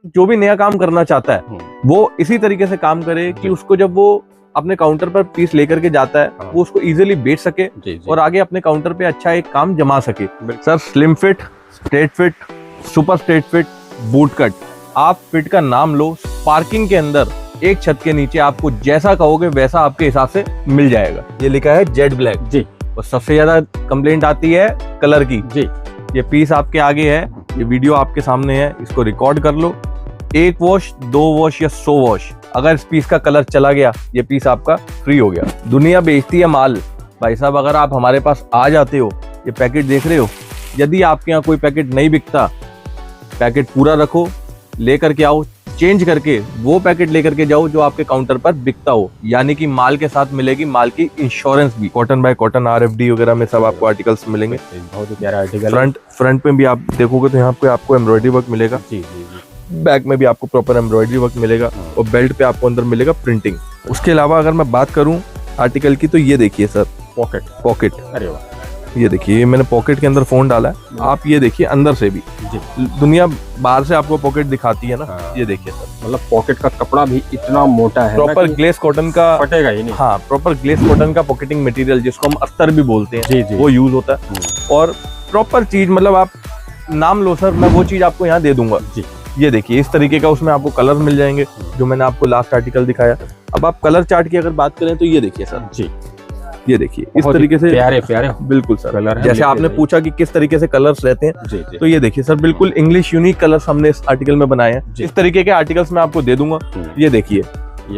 जो भी नया काम करना चाहता है वो इसी तरीके से काम करे कि उसको जब वो अपने काउंटर पर पीस लेकर के जाता है वो उसको इजीली बेच सके और आगे अपने काउंटर पे अच्छा एक काम जमा सके। Sir slim fit, straight fit, super straight fit, boot cut, आप फिट का नाम लो, पार्किंग के अंदर एक छत के नीचे आपको जैसा कहोगे वैसा आपके हिसाब से मिल जाएगा। ये लिखा है जेड ब्लैक जी। और सबसे ज्यादा कंप्लेंट आती है कलर की जी। ये पीस आपके आगे है, ये वीडियो आपके सामने है, इसको रिकॉर्ड कर लो। 1 वॉश, 2 वॉश या 100 वॉश, अगर इस पीस का कलर चला गया ये पीस आपका फ्री हो गया। दुनिया बेचती है माल, भाई साहब अगर आप हमारे पास आ जाते हो, ये पैकेट देख रहे हो, यदि आपके यहाँ कोई पैकेट नहीं बिकता, पैकेट पूरा रखो, लेकर के आओ, चेंज करके वो पैकेट लेकर के जाओ जो आपके काउंटर पर बिकता हो, यानी कि माल के साथ मिलेगी माल की इंश्योरेंस भी। कॉटन बाय कॉटन, RFD वगैरह में सब आपको आर्टिकल्स मिलेंगे। बहुत ही प्यारा आर्टिकल। फ्रंट पे भी आप देखोगे तो यहाँ पे आपको एम्ब्रॉयडरी वर्क मिलेगा जी। बैक में भी आपको प्रॉपर एम्ब्रॉयडरी वर्क मिलेगा और बेल्ट पे आपको अंदर मिलेगा प्रिंटिंग। उसके अलावा अगर मैं बात करूं आर्टिकल की तो ये देखिए सर, पॉकेट। अरे वाह, ये देखिए मैंने पॉकेट के अंदर फोन डाला है, आप ये देखिए अंदर से भी जी। दुनिया बाहर से आपको पॉकेट दिखाती है ना, ये देखिए सर, मतलब पॉकेट का कपड़ा भी इतना मोटा है, प्रॉपर ग्लेस कॉटन का, फटेगा ही नहीं। हाँ, प्रॉपर ग्लेस कॉटन का पॉकेटिंग मटेरियल जिसको हम अस्तर भी बोलते हैं जी, वो यूज होता है। और प्रॉपर चीज, मतलब आप नाम लो सर, मैं वो चीज आपको यहाँ दे दूंगा जी। ये देखिए इस तरीके का उसमें आपको कलर मिल जाएंगे जो मैंने आपको लास्ट आर्टिकल दिखाया। अब आप कलर चार्ट की अगर बात करें तो ये देखिए सर जी, ये देखिए इस तरीके से प्यारे प्यारे बिल्कुल सर कलर है। जैसे आपने पूछा कि किस तरीके से कलर्स रहते हैं जी, तो ये देखिए सर बिल्कुल इंग्लिश यूनिक कलर्स हमने इस आर्टिकल में बनाए हैं। इस तरीके के आर्टिकल्स मैं आपको दे दूंगा। ये देखिए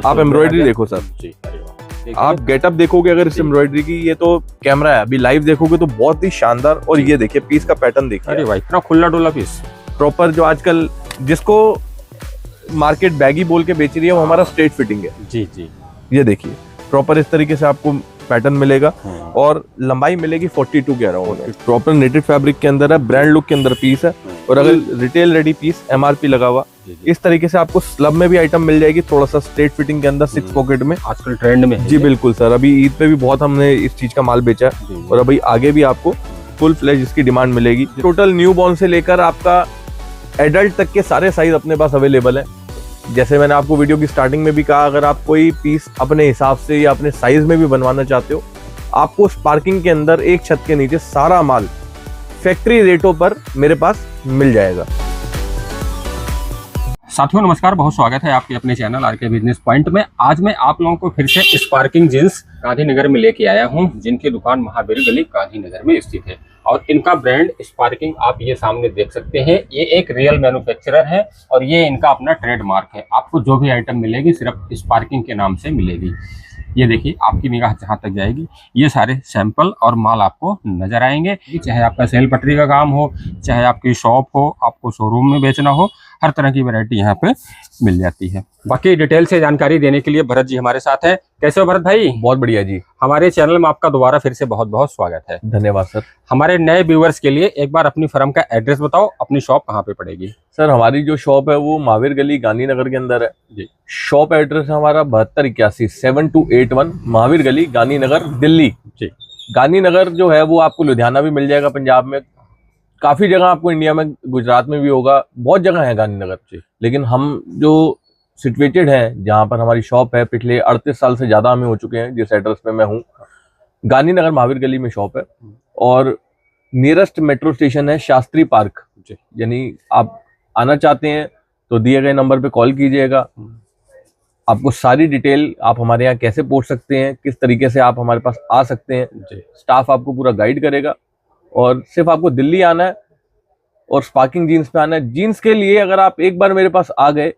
आप एम्ब्रॉयडरी देखो सर जी, आप गेटअप देखोगे अगर इस एम्ब्रॉयडरी की, ये तो कैमरा है, अभी लाइव देखोगे तो बहुत ही शानदार। और ये देखिए पीस का पैटर्न देखिए, अरे भाई इतना खुला डुला पीस, प्रॉपर जो आजकल जिसको मार्केट बैगी बोल के बेच रही है वो हमारा स्ट्रेट फिटिंग है जी जी। ये देखिए प्रॉपर इस तरीके से आपको पैटर्न मिलेगा और लंबाई मिलेगी 42 के अराउंड। प्रॉपर नेटेड फैब्रिक के अंदर है, ब्रांड लुक के अंदर पीस है। और अगर रिटेल रेडी पीस MRP लगा हुआ, इस तरीके से आपको स्लब में भी आइटम मिल जाएगी, थोड़ा सा स्ट्रेट फिटिंग के अंदर 6 पॉकेट में, आजकल ट्रेंड में जी बिल्कुल सर। अभी ईद पे भी बहुत हमने इस चीज का माल बेचा है और अभी आगे भी आपको फुल फ्लेज इसकी डिमांड मिलेगी। टोटल न्यू बॉर्न से लेकर आपका एडल्ट तक के सारे साइज अपने पास अवेलेबल है। जैसे मैंने आपको वीडियो की स्टार्टिंग में भी कहा, अगर आप कोई पीस अपने हिसाब से या अपने साइज में भी बनवाना चाहते हो, आपको स्पार्किंग के अंदर एक छत के नीचे सारा माल फैक्ट्री रेटों पर मेरे पास मिल जाएगा। साथियों नमस्कार, बहुत स्वागत है आपके अपने चैनल RK बिजनेस पॉइंट में। आज मैं आप लोगों को फिर से स्पार्किंग जींस गांधीनगर में लेके आया हूं, जिनकी दुकान महावीर गली गांधीनगर में स्थित है। और इनका ब्रांड स्पार्किंग आप ये सामने देख सकते हैं, ये एक रियल मैन्युफैक्चरर है और ये इनका अपना ट्रेडमार्क है। आपको जो भी आइटम मिलेगी सिर्फ स्पार्किंग के नाम से मिलेगी। ये देखिए आपकी निगाह जहाँ तक जाएगी ये सारे सैंपल और माल आपको नजर आएंगे। चाहे आपका सेल पटरी का काम हो, चाहे आपकी शॉप हो, आपको शोरूम में बेचना हो, हर तरह की वैरायटी यहाँ पे मिल जाती है। बाकी डिटेल से जानकारी देने के लिए भरत जी हमारे साथ हैं। कैसे हो भरत भाई? बहुत बढ़िया जी। हमारे चैनल में आपका दोबारा फिर से बहुत बहुत स्वागत है। धन्यवाद सर। हमारे नए व्यूअर्स के लिए एक बार अपनी फर्म का एड्रेस बताओ, अपनी शॉप कहाँ पे पड़ेगी? सर हमारी जो शॉप है वो महावीर गली गांधीनगर के अंदर है जी। शॉप एड्रेस है हमारा 7281 7281 महावीर गली गांधीनगर दिल्ली जी। गांधीनगर जो है वो आपको लुधियाना भी मिल जाएगा, पंजाब में काफी जगह आपको, इंडिया में गुजरात में भी होगा, बहुत जगह है गांधीनगर जी। लेकिन हम जो सिचुएटेड है जहाँ पर हमारी शॉप है, पिछले 38 साल से ज्यादा हमें हो चुके हैं जिस एड्रेस पे मैं हूँ, गांधीनगर महावीर गली में शॉप है। और नियरेस्ट मेट्रो स्टेशन है शास्त्री पार्क, यानी आप आना चाहते हैं तो दिए गए नंबर पे कॉल कीजिएगा। आपको सारी डिटेल, आप हमारे यहाँ कैसे पहुंच सकते हैं, किस तरीके से आप हमारे पास आ सकते हैं, स्टाफ आपको पूरा गाइड करेगा। और सिर्फ आपको दिल्ली आना है और स्पार्किंग जीन्स पे आना है। जीन्स के लिए अगर आप एक बार मेरे पास आ गए,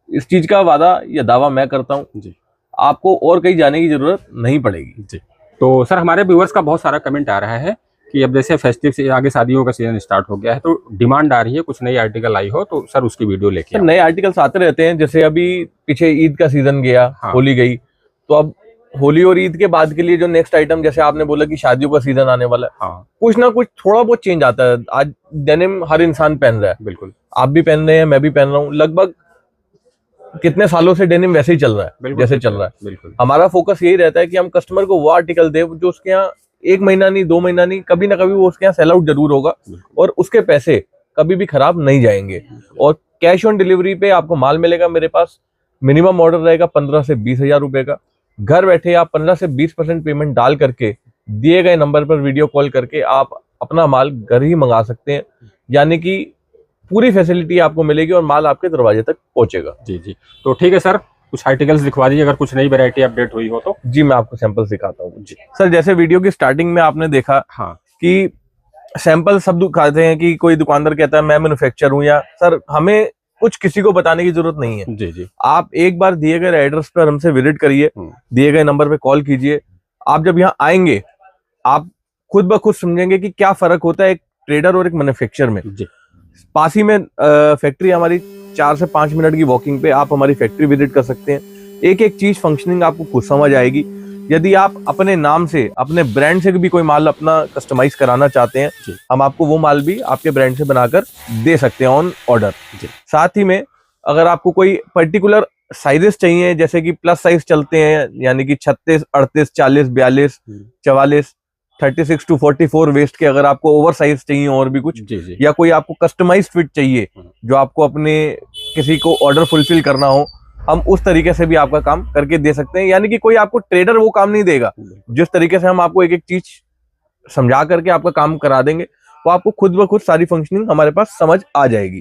इस चीज का वादा या दावा मैं करता हूँ जी, आपको और कहीं जाने की जरूरत नहीं पड़ेगी जी। तो सर हमारे व्यूअर्स का बहुत सारा कमेंट आ रहा है कि अब जैसे फेस्टिव से आगे शादियों का सीजन स्टार्ट हो गया है तो डिमांड आ रही है, कुछ नई आर्टिकल आई हो तो सर उसकी वीडियो लेके नए आर्टिकल्स आते रहते हैं। जैसे अभी पीछे ईद का सीजन गया, होली गई, तो अब होली और ईद के बाद के लिए जो नेक्स्ट आइटम, जैसे आपने बोला कि शादियों का सीजन आने वाला है, कुछ ना कुछ थोड़ा बहुत चेंज आता है। आज डेनिम हर इंसान पहन रहा है, बिल्कुल आप भी पहन रहे हैं, मैं भी पहन रहा हूँ। लगभग कितने सालों से डेनिम वैसे ही चल रहा है जैसे चल रहा है। बिल्कुल हमारा फोकस यही रहता है कि हम कस्टमर को वो आर्टिकल दे जो उसके यहाँ 1 महीना नहीं, 2 महीना नहीं, कभी ना कभी वो उसके यहाँ सेल आउट जरूर होगा और उसके पैसे कभी भी खराब नहीं जाएंगे। और कैश ऑन डिलीवरी पे आपको माल मिलेगा मेरे पास। मिनिमम ऑर्डर रहेगा 15 से 20 हजार रुपए का। घर बैठे आप 15 से 20% पेमेंट डाल करके दिए गए नंबर पर वीडियो कॉल करके आप अपना माल घर ही मंगा सकते हैं, यानी कि पूरी फैसिलिटी आपको मिलेगी और माल आपके दरवाजे तक पहुंचेगा। जी जी, तो ठीक है सर, कुछ आर्टिकल्स दिखवा दीजिए अगर कुछ नई वैरायटी अपडेट हुई हो तो। जी मैं आपको सैंपल दिखाता हूँ। जी सर, जैसे वीडियो की स्टार्टिंग में आपने देखा हाँ कि सैंपल सब दिखाते हैं कि कोई दुकानदार कहता है मैं मैन्युफैक्चर हूँ, या सर हमें कुछ किसी को बताने की जरूरत नहीं है। जी जी, आप एक बार दिए गए एड्रेस पर हमसे विजिट करिए, दिए गए नंबर पे कॉल कीजिए। आप जब यहाँ आएंगे आप खुद ब खुद समझेंगे कि क्या फर्क होता है एक ट्रेडर और एक मैन्युफैक्चर में। जी। पास ही में फैक्ट्री हमारी 4 से 5 मिनट की वॉकिंग पे आप हमारी फैक्ट्री विजिट कर सकते हैं। एक एक चीज फंक्शनिंग आपको खुद समझ आएगी। यदि आप अपने नाम से अपने ब्रांड से भी कोई माल अपना कस्टमाइज कराना चाहते हैं, हम आपको वो माल भी आपके ब्रांड से बनाकर दे सकते हैं ऑन ऑर्डर। साथ ही में अगर आपको कोई पर्टिकुलर साइजेस चाहिए, जैसे कि प्लस साइज चलते हैं, यानी कि 36, 38, 40, 42, 44, 36 to 44 वेस्ट के, अगर आपको ओवर साइज चाहिए और भी कुछ, या कोई आपको कस्टमाइज फिट चाहिए जो आपको अपने किसी को ऑर्डर फुलफिल करना हो, हम उस तरीके से भी आपका काम करके दे सकते हैं। यानी कि कोई आपको ट्रेडर वो काम नहीं देगा। जिस तरीके से हम आपको एक एक चीज समझा करके आपका काम करा देंगे, वो आपको खुद ब खुद सारी फंक्शनिंग हमारे पास समझ आ जाएगी।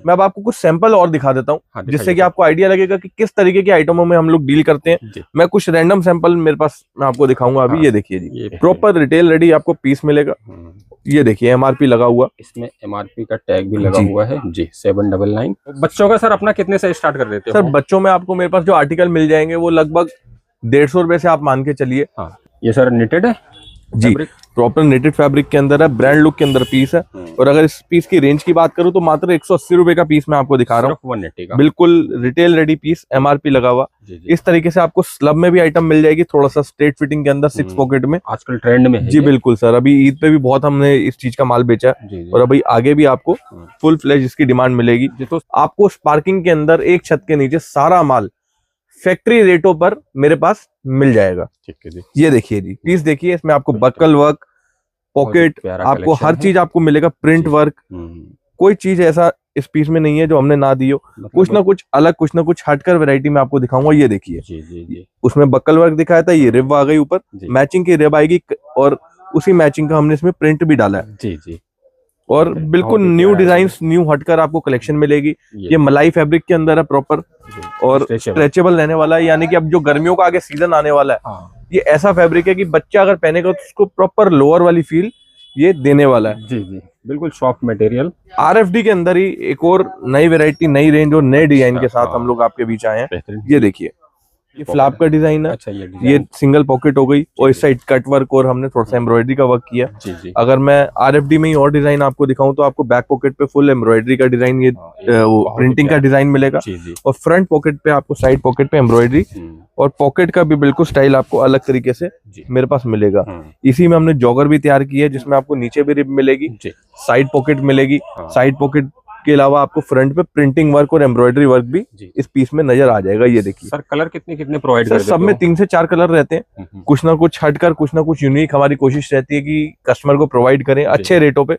मैं अब आपको कुछ सैंपल और दिखा देता हूँ, जिससे कि आपको आइडिया लगेगा कि किस तरीके के आइटमों में हम लोग डील करते हैं। मैं कुछ रैंडम सैंपल मेरे पास मैं आपको दिखाऊंगा अभी। ये देखिए जी, प्रॉपर रिटेल रेडी आपको पीस मिलेगा। ये देखिए एमआरपी लगा हुआ, इसमें एमआरपी का टैग भी लगा हुआ है जी, 799। बच्चों का सर अपना कितने से स्टार्ट कर देते हो? सर बच्चों में आपको मेरे पास जो आर्टिकल मिल जाएंगे वो लगभग 150 रुपए से आप मान के चलिए। हाँ, ये सर निटेड है जी, प्रॉपर नेटेड फैब्रिक के अंदर है, ब्रांड लुक के अंदर पीस है। और अगर इस पीस की रेंज की बात करूं तो मात्र 180 रुपए का पीस मैं आपको दिखा रहा हूँ, 180 का, बिल्कुल रिटेल रेडी पीस, एमआरपी लगा हुआ। इस तरीके से आपको स्लब में भी आइटम मिल जाएगी, थोड़ा सा स्ट्रेट फिटिंग के अंदर 6 पॉकेट में, आजकल ट्रेंड में है जी। बिल्कुल सर, अभी ईद पे भी बहुत हमने इस चीज का माल बेचा है और अभी आगे भी आपको फुल फ्लेज इसकी डिमांड मिलेगी। तो आपको स्पार्किंग के अंदर एक छत के नीचे सारा माल फैक्ट्री रेटों पर मेरे पास मिल जाएगा। ठीक है जी, ये देखिए जी, पीस देखिए, इसमें आपको बक्कल वर्क, पॉकेट, आपको हर चीज आपको मिलेगा, प्रिंट वर्क, कोई चीज ऐसा इस पीस में नहीं है जो हमने ना दी हो। कुछ ना कुछ अलग, कुछ ना कुछ हटकर वैरायटी में आपको दिखाऊंगा। ये देखिए, उसमें बक्कल वर्क दिखाया था, ये रिब आ गई ऊपर, मैचिंग की रिब आएगी और उसी मैचिंग का हमने इसमें प्रिंट भी डाला है। जी जी, और बिल्कुल न्यू डिजाइन, न्यू हटकर आपको कलेक्शन मिलेगी। ये मलाई फैब्रिक के अंदर है प्रॉपर और स्ट्रेचेबल रहने वाला है, यानी कि अब जो गर्मियों का आगे सीजन आने वाला है, ये ऐसा फैब्रिक है कि बच्चा अगर पहनेगा तो उसको प्रॉपर लोअर वाली फील ये देने वाला है। जी जी, बिल्कुल सॉफ्ट मटेरियल। आरएफडी के अंदर ही एक और नई वैरायटी, नई रेंज और नए डिजाइन के साथ हम लोग आपके बीच आए हैं। ये देखिए, ये फ्लैप का डिजाइन है। अच्छा, ये सिंगल पॉकेट हो गई और इस साइड कट वर्क और हमने थोड़ा सा एम्ब्रॉयडरी का वर्क किया। जी। अगर मैं आरएफडी में ही और डिजाइन आपको दिखाऊं तो आपको बैक पॉकेट पे फुल एम्ब्रॉयडरी का डिजाइन, ये प्रिंटिंग का डिजाइन मिलेगा और फ्रंट पॉकेट पे आपको, साइड पॉकेट पे एम्ब्रॉयडरी और पॉकेट का भी बिल्कुल स्टाइल आपको अलग तरीके से मेरे पास मिलेगा। इसी में हमने जॉगर भी तैयार की है, जिसमें आपको नीचे भी रिब मिलेगी, साइड पॉकेट मिलेगी। साइड पॉकेट के अलावा आपको फ्रंट पे प्रिंटिंग वर्क और एम्ब्रॉयडरी वर्क भी इस पीस में नजर आ जाएगा। ये देखिए सर, कलर कितने प्रोवाइड करते हैं? सब में 3 से 4 कलर रहते हैं, कुछ ना कुछ हटकर, कुछ ना कुछ यूनिक हमारी कोशिश रहती है कि कस्टमर को प्रोवाइड करें अच्छे रेटों पे।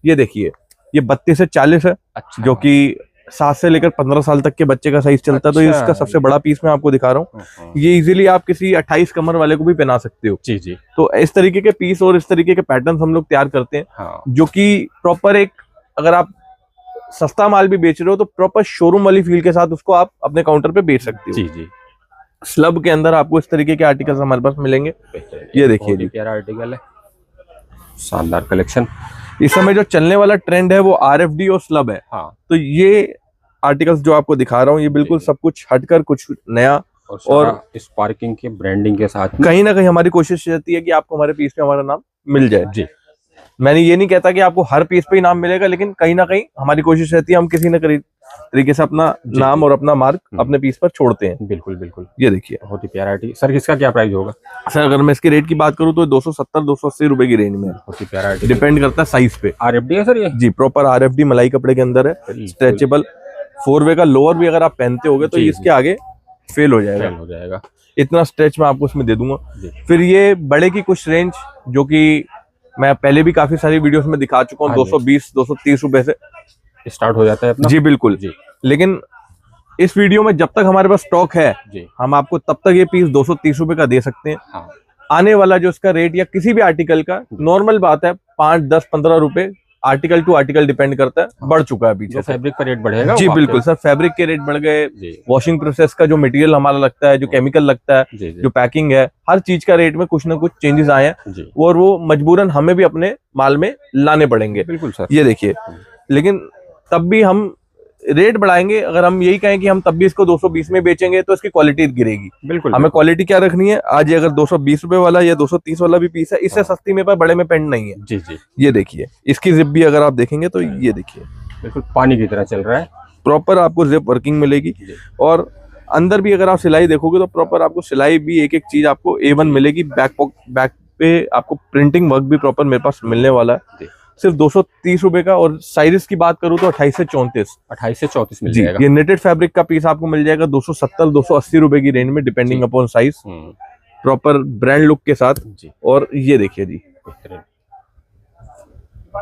ये देखिए, ये 32 से 40 है, जो कि 7 से लेकर 15 साल तक के बच्चे का साइज चलता है। तो इसका सबसे बड़ा पीस मैं आपको दिखा रहा हूँ। ये इजीली आप किसी 28 कमर वाले को भी पहना सकते हो। जी जी, तो इस तरीके के पीस और इस तरीके के पैटर्न हम लोग तैयार करते हैं, जो कि प्रॉपर एक, अगर आप सस्ता माल भी बेच रहे हो तो प्रॉपर शोरूम वाली फील के साथ उसको आप अपने काउंटर पे बेच सकते हो। जी जी, स्लब के अंदर आपको इस तरीके के आर्टिकल्स हमारे पास मिलेंगे। ये देखिए जी, प्यारा आर्टिकल है, शानदार कलेक्शन। इस समय जो चलने वाला ट्रेंड है वो आरएफडी और स्लब है। तो ये आर्टिकल्स जो आपको दिखा रहा हूँ, ये बिल्कुल सब कुछ हटकर, कुछ नया और स्पार्किंग के ब्रांडिंग के साथ कहीं ना कहीं हमारी कोशिश रहती है कि आपको हमारे पीस पे हमारा नाम मिल जाए। जी, मैंने ये नहीं कहता कि आपको हर पीस पे ही नाम मिलेगा, लेकिन कहीं ना कहीं हमारी कोशिश रहती है हम किसी न किसी तरीके से अपना नाम और अपना मार्क अपने पीस पर छोड़ते हैं। बिल्कुल बिल्कुल, ये देखिए, बहुत ही प्यारा आर्टिकल। सर, इसका क्या प्राइस होगा? सर, अगर मैं इसके रेट की बात करूं तो 270-280 रुपए की रेंज में। बहुत ही प्यारा आर्टिकल, डिपेंड करता है साइज पे। आरएफडी है सर ये? जी, प्रॉपर आरएफडी मलाई कपड़े के अंदर है, स्ट्रेचेबल 4 वे का लोअर भी अगर आप पहनते होगे तो इसके आगे फेल हो जाएगा। इतना स्ट्रेच मैं आपको इसमें दे दूंगा। फिर ये बड़े की कुछ रेंज, जो कि मैं पहले भी काफी सारी वीडियोस में दिखा चुका हूँ, 220-230 रुपए से स्टार्ट हो जाता है अपना। जी बिल्कुल, लेकिन इस वीडियो में जब तक हमारे पास स्टॉक है जी, हम आपको तब तक ये पीस 230 रुपए का दे सकते हैं। हाँ, आने वाला जो इसका रेट या किसी भी आर्टिकल का नॉर्मल बात है 5, 10, 15 रुपए आर्टिकल टू आर्टिकल डिपेंड करता है, बढ़ चुका है पीछे जो से। फैब्रिक का रेट बढ़ेगा जी वो बिल्कुल सर, फैब्रिक के रेट बढ़ गए, जी, वॉशिंग प्रोसेस का जो मटेरियल हमारा लगता है, जो केमिकल लगता है, जी, जी, जो पैकिंग है, हर चीज का रेट में कुछ ना कुछ चेंजेस आए हैं जी, और वो मजबूरन हमें भी अपने माल में लाने पड़ेंगे। बिल्कुल सर। ये देखिए, लेकिन तब भी हम रेट बढ़ाएंगे। अगर हम यही कहें कि हम तब भी इसको 220 में बेचेंगे तो इसकी क्वालिटी गिरेगी। बिल्कुल, हमें क्वालिटी क्या रखनी है। आज ये अगर 220 रुपए वाला या 230 वाला भी पीस है, इससे सस्ती मेरे पास बड़े में पेंट नहीं है। जी, जी, ये देखिए, इसकी जिप भी अगर आप देखेंगे तो ये देखिए बिल्कुल पानी की तरह चल रहा है। प्रॉपर आपको जिप वर्किंग मिलेगी। जी, और अंदर भी अगर आप सिलाई देखोगे तो प्रॉपर आपको सिलाई भी एक एक चीज आपको A1 मिलेगी। बैक पे आपको प्रिंटिंग वर्क भी प्रॉपर मेरे पास मिलने वाला है। जी, सिर्फ 230 रुपए का। और साइजेस की बात करूँ तो 28 से 34 28 से 34 मिल जी। जाएगा। ये नेटेड फैब्रिक का पीस आपको मिल जाएगा 270, 280 रुपए की रेंज में, डिपेंडिंग जी। अपॉन साइज, हम्म, प्रॉपर ब्रांड लुक के साथ। जी, और ये देखिए जी, बेहतरीन।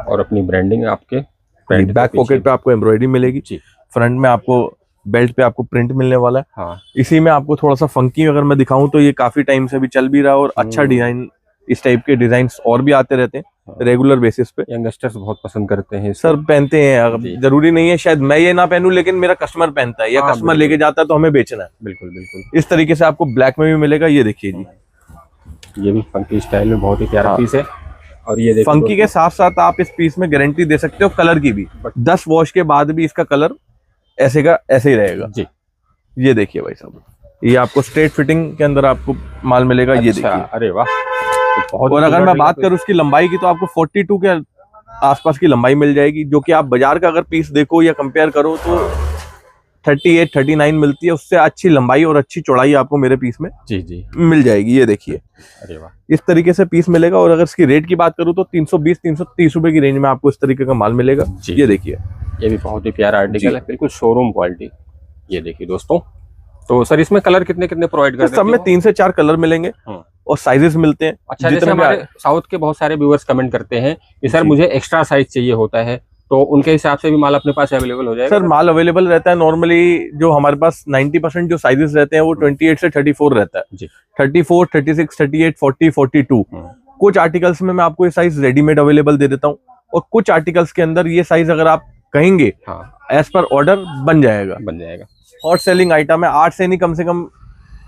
और अपनी ब्रांडिंग आपके बैक पॉकेट पे आपको एम्ब्रॉयडरी मिलेगी। जी, फ्रंट में आपको बेल्ट पे आपको प्रिंट मिलने वाला है। हाँ, इसी में आपको थोड़ा सा फंकी अगर मैं दिखाऊं तो ये काफी टाइम से भी चल भी रहा है और अच्छा डिजाइन, इस टाइप के डिजाइन और भी आते रहते हैं रेगुलर बेसिस पे। यंगस्टर्स बहुत पसंद करते हैं सर पहनते हैं, जी। जरूरी नहीं है शायद मैं ये ना पहनूं, लेकिन मेरा कस्टमर पहनता है या हाँ, कस्टमर बिल्कुल। लेके जाता है तो हमें बेचना है। बिल्कुल, बिल्कुल। इस तरीके से आपको ब्लैक में भी मिलेगा। ये देखिए जी, ये भी फंकी स्टाइल में बहुत ही प्यारा हाँ। पीस है। और ये देखिए फंकी के साथ साथ आप इस पीस में गारंटी दे सकते हो कलर की भी। 10 वॉश के बाद भी इसका कलर ऐसे का ऐसे ही रहेगा। जी, ये देखिए भाई साहब, ये आपको स्ट्रेट फिटिंग के अंदर आपको माल मिलेगा। ये अच्छा, देखिए, अरे वाह, तो बहुत और ही अगर मैं बढ़िया बात पीस। करूं उसकी लंबाई की तो आपको 42 के आसपास की लंबाई मिल जाएगी, जो कि आप बाजार का अगर पीस देखो या कंपेयर करो तो 38, 39 मिलती है। उससे अच्छी लंबाई और अच्छी चौड़ाई आपको मेरे पीस में जी, जी, मिल जाएगी। ये देखिए, अरे वाह, इस तरीके से पीस मिलेगा। और अगर इसकी रेट की बात करूं तो 320, 330 रुपए की रेंज में आपको इस तरीके का माल मिलेगा। जी। ये देखिए, ये भी बहुत ही प्यारा आर्टिकल जी। है, बिल्कुल शोरूम क्वालिटी। ये देखिए दोस्तों, तो सर इसमें कलर कितने कितने प्रोवाइड कर देते सब में हो? 3 से 4 कलर मिलेंगे और साइजेस मिलते हैं। अच्छा, जैसे जितने भी हमारे साउथ के बहुत सारे व्यूअर्स कमेंट करते हैं कि सर जी। मुझे एक्स्ट्रा साइज चाहिए होता है, तो उनके हिसाब से भी माल अपने पास अवेलेबल हो जाएगा? सर माल अवेलेबल रहता है। नॉर्मली जो हमारे पास 90% जो साइजेस रहते हैं वो 28 से 34 रहता है। जी। 34, 36, 38, 40, 42। कुछ आर्टिकल्स में मैं आपको ये साइज रेडीमेड अवेलेबल दे देता हूँ और कुछ आर्टिकल्स के अंदर ये साइज अगर आप कहेंगे हाँ, एज पर ऑर्डर बन जाएगा। बन जाएगा। हॉट सेलिंग आइटम है। 8 से नहीं, कम से कम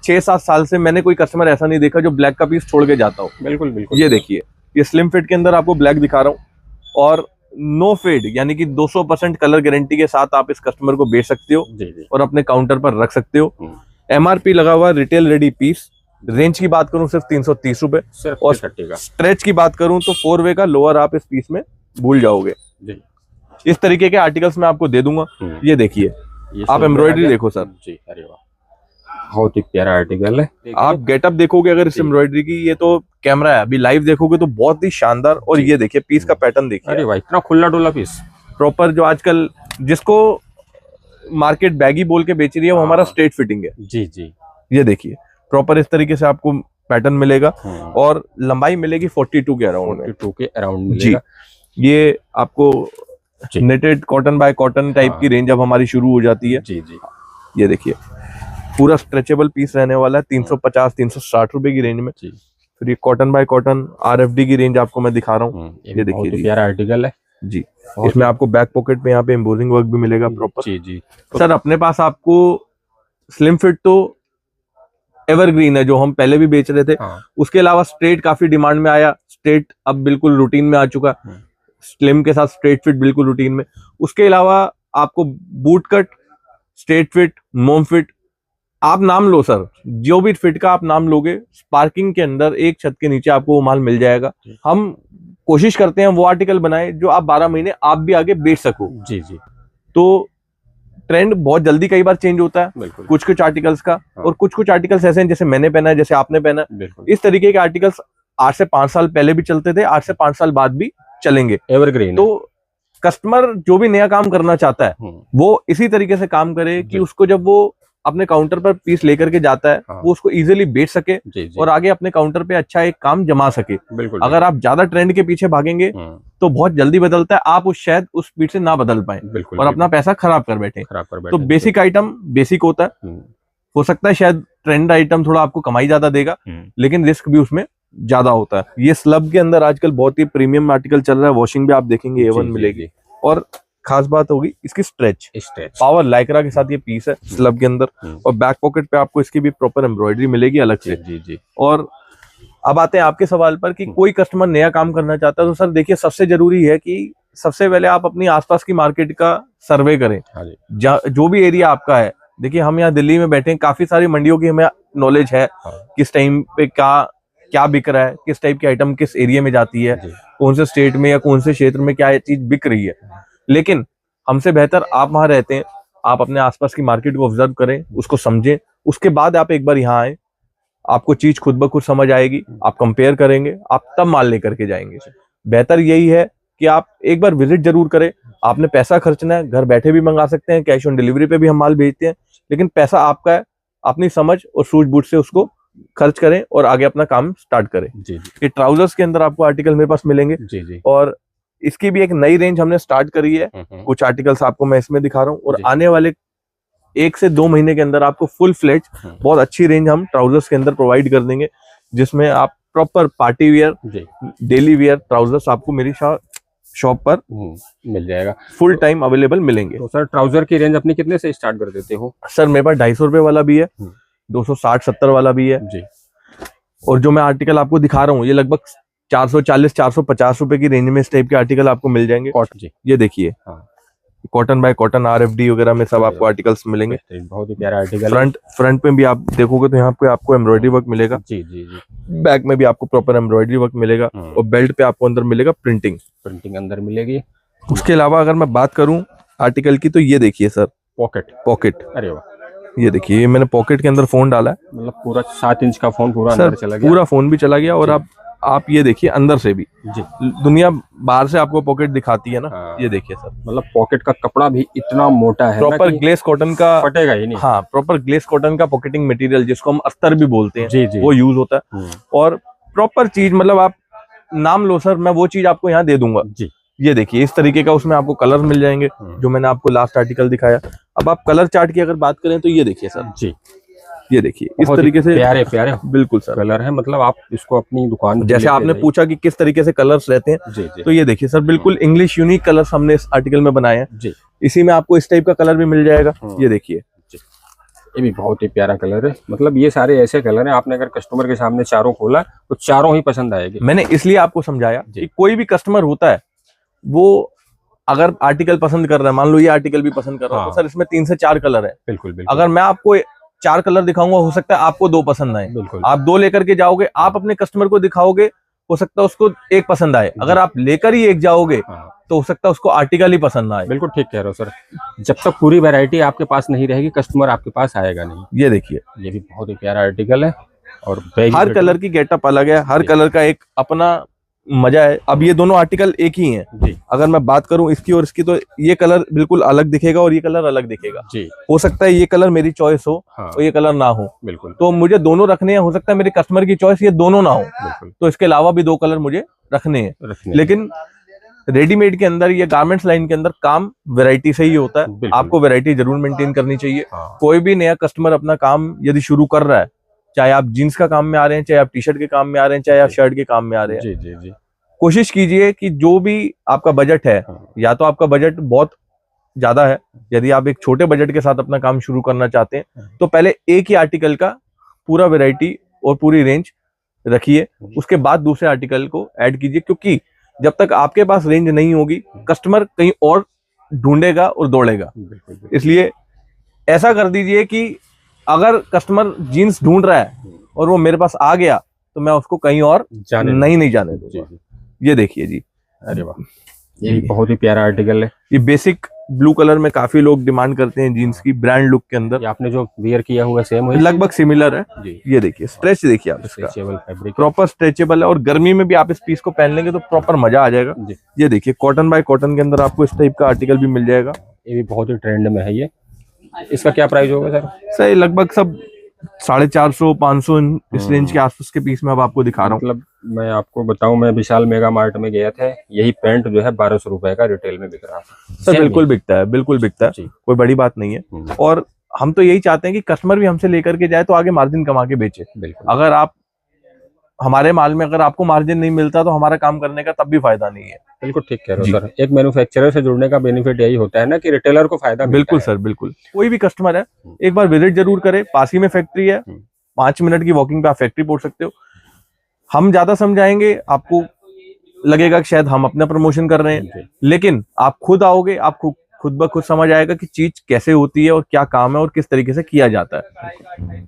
6-7 साल से मैंने कोई कस्टमर ऐसा नहीं देखा जो ब्लैक का पीस छोड़ के जाता हो। बिल्कुल, बिल्कुल। ये देखिए, ये स्लिम फिट के अंदर आपको ब्लैक दिखा रहा हूँ और नो फेड यानी कि 200% कलर गारंटी के साथ आप इस कस्टमर को बेच सकते हो जी, जी, और अपने काउंटर पर रख सकते हो। MRP लगा हुआ रिटेल रेडी पीस। रेंज की बात करूं सिर्फ 330 रुपए। सिर्फ और 330 का। स्ट्रेच की बात करूं तो 4 वे का लोअर आप इस पीस में भूल जाओगे। जी, इस तरीके के आर्टिकल्स मैं आपको दे दूंगा। ये देखिए, ये आप silver एम्ब्रॉयडरी आ गया। देखो सर। जी, अरे वाह, बहुत ही प्यारा आर्टिकल है। आप गेटअप देखोगे अगर इस जी। एम्ब्रॉयडरी की, ये तो कैमरा है, अभी लाइव देखोगे तो बहुत ही शानदार। और ये देखिए पीस का पैटर्न देखिए, अरे वाह, इतना खुला डुला पीस। प्रॉपर जो आजकल जिसको मार्केट बैगी बोल के बेच रही है वो हमारा हाँ। स्ट्रेट फिटिंग है। जी, जी, ये देखिए, प्रॉपर इस तरीके से आपको पैटर्न मिलेगा और लंबाई मिलेगी 42 के अराउंड में। 42 के अराउंड जी, मिलेगा। ये आपको जी। नेटेड कॉटन बाय कॉटन टाइप हाँ। की रेंज अब हमारी शुरू हो जाती है। जी, जी, ये देखिए, पूरा स्ट्रेचेबल पीस रहने वाला है 350, 360 रुपए की रेंज में। जी। फिर ये कॉटन बाय कॉटन RFD की रेंज आपको मैं दिखा रहा हूँ। ये देखिए बहुत ही जी। प्यारा आर्टिकल है। जी, इसमें आपको बैक पॉकेट में यहाँ पे एम्बोजिंग वर्क भी मिलेगा प्रॉपर। जी, जी, सर अपने पास आपको स्लिम फिट तो एवरग्रीन है जो हम पहले भी बेच रहे थे। हाँ, उसके अलावा स्ट्रेट काफी डिमांड में आया। स्ट्रेट अब बिल्कुल रूटीन में आ चुका। स्लिम के साथ स्ट्रेट फिट बिल्कुल रूटीन में। उसके अलावा आपको बूट कट, स्ट्रेट फिट, मोम फिट, आप नाम लो सर, जो भी फिट का आप नाम लोगे, स्पार्किंग के अंदर एक छत के नीचे आपको वो माल मिल जाएगा। हम कोशिश करते हैं वो आर्टिकल बनाए जो आप 12 महीने आप भी आगे बेच सको। जी, जी, तो ट्रेंड बहुत जल्दी कई बार चेंज होता है बिल्कुल, कुछ कुछ आर्टिकल्स का। और कुछ कुछ आर्टिकल्स ऐसे हैं जैसे मैंने पहना है, जैसे आपने पहना है। बिल्कुल। इस तरीके के आर्टिकल्स 8 से 5 साल पहले भी चलते थे, 8 से 5 साल बाद भी चलेंगे। एवरग्रीन। तो कस्टमर जो भी नया काम करना चाहता है वो इसी तरीके से काम करे कि उसको जब वो अपने काउंटर पर पीस लेकर के जाता है वो उसको इजीली बेच सके जी, जी, और आगे अपने काउंटर पे अच्छा एक काम जमा सके। बिल्कुल। अगर आप ज्यादा ट्रेंड के पीछे भागेंगे तो बहुत जल्दी बदलता है, आप उस शायद उस स्पीड से ना बदल पाए बिल्कुल और अपना पैसा खराब कर बैठे। तो बैठे। बेसिक आइटम बेसिक होता है, हो सकता है शायद ट्रेंड आइटम थोड़ा आपको कमाई ज्यादा देगा, लेकिन रिस्क भी उसमें ज्यादा होता है। ये स्लब के अंदर आजकल बहुत ही प्रीमियम आर्टिकल चल रहा है, वॉशिंग भी आप देखेंगे A1 मिलेगी। और खास बात होगी इसकी स्ट्रेच पावर, लाइक्रा के साथ ये पीस है स्लब के अंदर। और बैक पॉकेट पे आपको इसकी भी प्रॉपर एम्ब्रॉयडरी मिलेगी अलग से। जी। और अब आते हैं आपके सवाल पर कि कोई कस्टमर नया काम करना चाहता है, तो सर देखिए सबसे जरूरी है कि सबसे पहले आप अपनी आसपास की मार्केट का सर्वे करें। जो भी एरिया आपका है, देखिए हम यहाँ दिल्ली में बैठे हैं, काफी सारी मंडियों की हमें नॉलेज है, किस टाइम पे क्या बिक रहा है, किस टाइप की आइटम किस एरिया में जाती है, कौन से स्टेट में या कौन से क्षेत्र में क्या चीज बिक रही है। लेकिन हमसे बेहतर आप वहां रहते हैं, आप अपने आसपास की मार्केट को ऑब्जर्व करें, उसको समझें, उसके बाद आप एक बार यहाँ आए, आपको चीज खुद ब खुद समझ आएगी, आप कंपेयर करेंगे, आप तब माल लेकर के जाएंगे। बेहतर यही है कि आप एक बार विजिट जरूर करें। आपने पैसा खर्चना है, घर बैठे भी मंगा सकते हैं, कैश ऑन डिलीवरी पे भी हम माल भेजते हैं, लेकिन पैसा आपका है, अपनी समझ और सूझबूझ से उसको खर्च करें और आगे अपना काम स्टार्ट करें। ये ट्राउजर्स के अंदर आपको आर्टिकल मेरे पास मिलेंगे। और इसकी भी एक नई रेंज हमने स्टार्ट करी है, कुछ आर्टिकल्स आपको मैं इसमें दिखा रहा हूँ। और आने वाले 1 से 2 महीने के अंदर आपको फुल फ्लेज बहुत अच्छी रेंज हम ट्राउजर्स के अंदर प्रोवाइड कर देंगे, जिसमें आप proper party wear, daily wear trousers आपको मेरी शॉप पर मिल जाएगा, फुल टाइम अवेलेबल मिलेंगे। तो सर ट्राउजर की रेंज अपनी कितने से स्टार्ट कर देते हो? सर मेरे पास 250 रुपए वाला भी है, 260-70 वाला भी है जी। और जो मैं आर्टिकल आपको दिखा रहा हूँ ये लगभग 440-450 रुपए की रेंज में इस टाइप के आर्टिकल आपको मिल जाएंगे। जी ये देखिए कॉटन बाय कॉटन RFD वगैरह में सब आपको आर्टिकल्स मिलेंगे। बहुत ही प्यारा आर्टिकल। फ्रंट पे भी आप देखोगे तो यहाँ पे आपको एम्ब्रॉयडरी वर्क मिलेगा। जी। बैक में भी आपको प्रॉपर एम्ब्रॉयडरी वर्क मिलेगा। और बेल्ट पे आपको अंदर मिलेगा प्रिंटिंग अंदर मिलेगी। उसके अलावा अगर मैं बात करूं आर्टिकल की, तो ये देखिए सर पॉकेट। अरे वाह, ये देखिए, ये मैंने पॉकेट के अंदर फोन डाला है, मतलब पूरा 7 इंच का फोन पूरा अंदर चला गया, पूरा फोन भी चला गया। और आप ये देखिए अंदर से भी जी, दुनिया बाहर से आपको पॉकेट दिखाती है ना, ये देखिए सर, मतलब पॉकेट का कपड़ा भी इतना मोटा है, प्रॉपर ग्लेस कॉटन का, फटेगा ही नहीं। हाँ, प्रॉपर ग्लेस कॉटन का पॉकेटिंग मटेरियल जिसको हम अस्तर भी बोलते हैं, जी। वो यूज होता है। और प्रॉपर चीज, मतलब आप नाम लो सर, मैं वो चीज आपको यहाँ दे दूंगा जी। ये देखिए इस तरीके का उसमें आपको कलर मिल जाएंगे, जो मैंने आपको लास्ट आर्टिकल दिखाया। अब आप कलर चार्ट की अगर बात करें तो ये देखिए सर जी, ये देखिए इस तरीके से प्यारे बिल्कुल सर कलर है। मतलब आप इसको अपनी दुकान, जैसे आपने पूछा कि किस तरीके से कलर्स रहते हैं जी, तो ये देखिए सर बिल्कुल इंग्लिश यूनिक कलर्स हमने इस आर्टिकल में बनाए हैं जी। इसी में आपको इस टाइप का कलर भी मिल जाएगा। ये देखिए ये भी बहुत ही प्यारा कलर है। मतलब ये सारे ऐसे कलर हैं, आपने अगर कस्टमर के सामने चारों खोला तो चारों ही पसंद आएगी। मैंने इसलिए आपको समझाया कि कोई भी कस्टमर होता है, वो अगर आर्टिकल पसंद कर रहा है, मान लो ये आर्टिकल भी पसंद कर रहा है, तो सर इसमें 3 से 4 कलर है। बिल्कुल। अगर मैं आपको 4 कलर दिखाऊंगा, हो सकता है आपको 2 पसंद आए, आप 2 लेकर के जाओगे, आप अपने कस्टमर को दिखाओगे, हो सकता है उसको 1 पसंद आए। अगर आप लेकर ही 1 जाओगे तो हो सकता है उसको आर्टिकल ही पसंद आए। बिल्कुल ठीक कह रहे हो सर, जब तक पूरी वैरायटी आपके पास नहीं रहेगी कस्टमर आपके पास आएगा नहीं। ये देखिए ये भी बहुत ही प्यारा आर्टिकल है, और हर कलर की गेटअप अलग है, हर कलर का एक अपना मजा है। अब ये दोनों आर्टिकल एक ही हैं जी। अगर मैं बात करूं इसकी और इसकी, तो ये कलर बिल्कुल अलग दिखेगा और ये कलर अलग दिखेगा जी। हो सकता है ये कलर मेरी चॉइस हो और ये कलर ना हो, बिल्कुल, तो मुझे दोनों रखने हैं। हो सकता है मेरे कस्टमर की चॉइस ये दोनों ना हो, तो इसके अलावा भी 2 कलर मुझे रखने हैं। लेकिन रेडीमेड के अंदर या गारमेंट्स लाइन के अंदर काम वैरायटी से ही होता है, आपको वैरायटी जरूर मेंटेन करनी चाहिए। कोई भी नया कस्टमर अपना काम यदि शुरू कर रहा है, चाहे आप जीन्स का काम में आ रहे हैं, चाहे आप टी-शर्ट के काम में आ रहे हैं, चाहे आप शर्ट के काम में आ रहे हैं, जी, कोशिश कीजिए कि जो भी आपका बजट है, या तो आपका बजट बहुत ज्यादा है, यदि आप एक छोटे बजट के साथ अपना काम शुरू करना चाहते हैं, तो पहले एक ही आर्टिकल का पूरा वैरायटी और पूरी रेंज रखिए, उसके बाद दूसरे आर्टिकल को ऐड कीजिए। क्योंकि जब तक आपके पास रेंज नहीं होगी, कस्टमर कहीं और ढूंढेगा और दौड़ेगा। इसलिए ऐसा कर दीजिए कि अगर कस्टमर जीन्स ढूंढ रहा है और वो मेरे पास आ गया, तो मैं उसको कहीं और नहीं जाने दूंगा। ये देखिए जी, अरे वाह, ये बहुत ही प्यारा आर्टिकल है। ये बेसिक ब्लू कलर में काफी लोग डिमांड करते हैं जीन्स की, ब्रांड लुक के अंदर। आपने जो वियर किया हुआ सेम है, लगभग सिमिलर है जी। ये देखिए स्ट्रेच देखिए आप, स्ट्रेचेबल फैब्रिक, प्रॉपर स्ट्रेचेबल है, और गर्मी में भी आप इस पीस को पहन लेंगे तो प्रॉपर मजा आ जाएगा जी। ये देखिए कॉटन बाय कॉटन के अंदर आपको इस टाइप का आर्टिकल भी मिल जाएगा। ये भी बहुत ही ट्रेंड में है। ये इसका क्या प्राइस होगा सर? सर लगभग सब 450 500 इस रेंज के आसपास के पीस में अब आपको दिखा रहा हूँ। मतलब मैं आपको बताऊं, मैं विशाल मेगा मार्ट में गया था, यही पैंट जो है 1200 रुपए का रिटेल में बिक रहा था। सर बिल्कुल बिकता है, बिल्कुल बिकता है, जी। कोई बड़ी बात नहीं है। और हम तो यही चाहते हैं कि कस्टमर भी हमसे लेकर के जाए तो आगे मार्जिन कमा के बेचे। बिल्कुल। अगर आप हमारे माल में अगर आपको मार्जिन नहीं मिलता तो हमारा काम करने का तब भी फायदा नहीं है। बिल्कुल ठीक कह रहे हो सर। एक मैन्युफैक्चरर से जुड़ने का बेनिफिट यही होता है ना कि रिटेलर को फायदा मिलता बिल्कुल है। सर, बिल्कुल। कोई भी कस्टमर है एक बार विजिट जरूर करे, पास ही में फैक्ट्री है, 5 मिनट की वॉकिंग पे आप फैक्ट्री पहुंच सकते हो। हम ज्यादा समझाएंगे, आपको लगेगा कि शायद हम अपना प्रमोशन कर रहे हैं, लेकिन आप खुद आओगे, आपको खुद ब खुद समझ आएगा कि चीज कैसे होती है और क्या काम है और किस तरीके से किया जाता है।